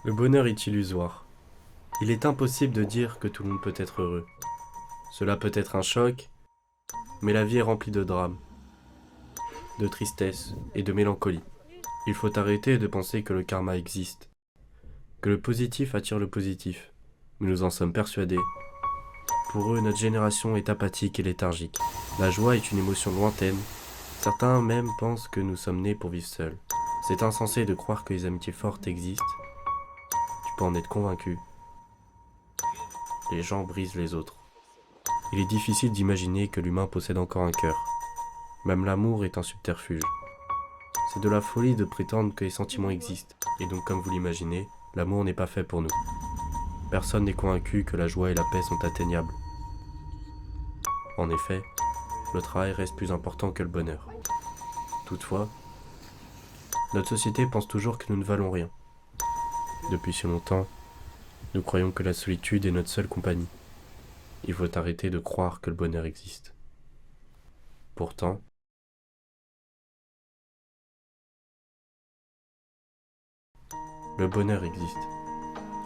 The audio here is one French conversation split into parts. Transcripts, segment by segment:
Le bonheur est illusoire. Il est impossible de dire que tout le monde peut être heureux. Cela peut être un choc, mais la vie est remplie de drames, de tristesse et de mélancolie. Il faut arrêter de penser que le karma existe, que le positif attire le positif. Mais nous en sommes persuadés. Pour eux, notre génération est apathique et léthargique. La joie est une émotion lointaine. Certains même pensent que nous sommes nés pour vivre seuls. C'est insensé de croire que les amitiés fortes existent. Tu peux en être convaincu. Les gens brisent les autres. Il est difficile d'imaginer que l'humain possède encore un cœur. Même l'amour est un subterfuge. C'est de la folie de prétendre que les sentiments existent. Et donc, comme vous l'imaginez, l'amour n'est pas fait pour nous. Personne n'est convaincu que la joie et la paix sont atteignables. En effet, le travail reste plus important que le bonheur. Toutefois, notre société pense toujours que nous ne valons rien. Depuis si longtemps, nous croyons que la solitude est notre seule compagnie. Il faut arrêter de croire que le bonheur existe. Pourtant, le bonheur existe.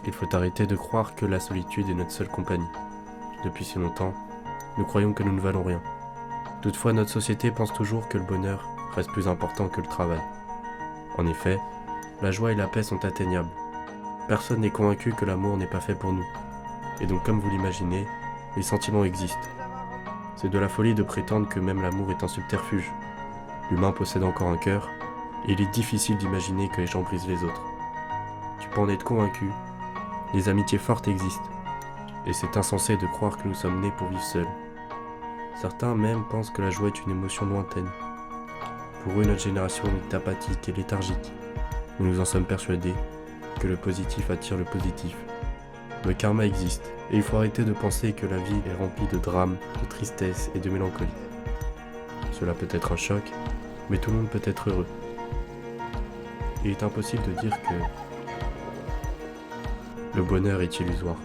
Il faut arrêter de croire que la solitude est notre seule compagnie. Depuis si longtemps, nous croyons que nous ne valons rien. Toutefois, notre société pense toujours que le bonheur reste plus important que le travail. En effet, la joie et la paix sont atteignables. Personne n'est convaincu que l'amour n'est pas fait pour nous. Et donc, comme vous l'imaginez, les sentiments existent. C'est de la folie de prétendre que même l'amour est un subterfuge. L'humain possède encore un cœur, et il est difficile d'imaginer que les gens brisent les autres. Tu peux en être convaincu, les amitiés fortes existent. Et c'est insensé de croire que nous sommes nés pour vivre seuls. Certains même pensent que la joie est une émotion lointaine. Pour eux, notre génération est apathique et léthargique. Mais nous en sommes persuadés que le positif attire le positif. Le karma existe, et il faut arrêter de penser que la vie est remplie de drames, de tristesse et de mélancolie. Cela peut être un choc, mais tout le monde peut être heureux. Il est impossible de dire que le bonheur est illusoire.